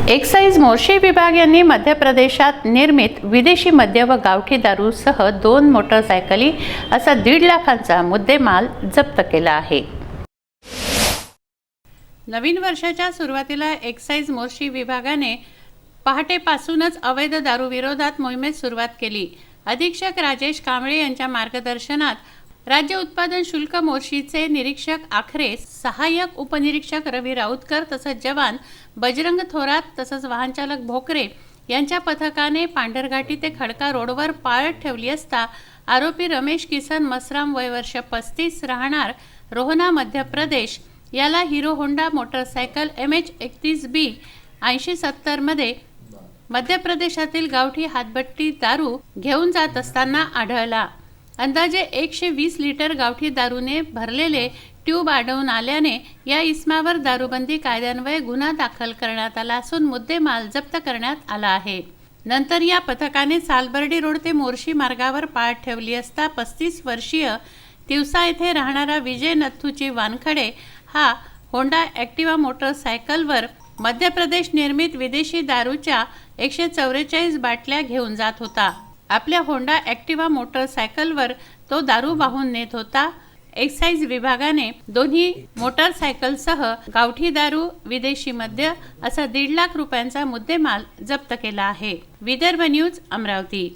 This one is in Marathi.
एक्साइज मोर्शी विभाग यांनी मध्य प्रदेशात निर्मित विदेशी मद्य व गावठी दारूसह 2 मोटरसायकली असा 1.5 लाखांचा मुद्देमाल जप्त केला आहे। नवीन वर्षाच्या सुरुवातीला एक्साइज मोर्शी विभागाने पहाटेपासूनच अवैध दारू विरोधात मोहिमेस सुरुवात केली। अधीक्षक राजेश कांबळे यांच्या मार्गदर्शनात राज्य उत्पादन शुल्क मोर्शीचे निरीक्षक आखरे, सहाय्यक उपनिरीक्षक रवी राऊतकर तसंच जवान बजरंग थोरात तसंच वाहनचालक भोकरे यांच्या पथकाने पांढरघाटी ते खडका रोडवर पाळत ठेवली असता आरोपी रमेश किसन मसराम वय वर्ष 35 राहणार रोहना मध्य प्रदेश याला हिरो होंडा मोटरसायकल MH31B 8070 मध्ये मध्य प्रदेशातील गावठी हातभट्टी दारू घेऊन जात असताना आढळला। अंदाजे 120 लिटर गावठी दारूने भरलेले ट्यूब आढळून आल्याने या इसमावर दारूबंदी कायद्यान्वये गुन्हा दाखल करण्यात आला असून मुद्देमाल जप्त करण्यात आला आहे। नंतर या पथकाने सालबर्डी रोड ते मोर्शी मार्गावर पाळत ठेवली असता 35 वर्षीय तिवसा येथे राहणारा विजय नथुची वानखडे हा होंडा ॲक्टिवा मोटरसायकलवर मध्य प्रदेश निर्मित विदेशी दारूच्या 144 बाटल्या घेऊन जात होता। आपल्या होंडा ॲक्टिवा मोटरसायकलवर तो दारू वाहून नेत होता। एक्साइज विभागाने दोन्ही मोटरसायकलसह गावठी दारू, विदेशी मद्य असा 1.5 लाख रुपयांचा मुद्देमाल जप्त केला आहे। विदर्भ न्यूज, अमरावती।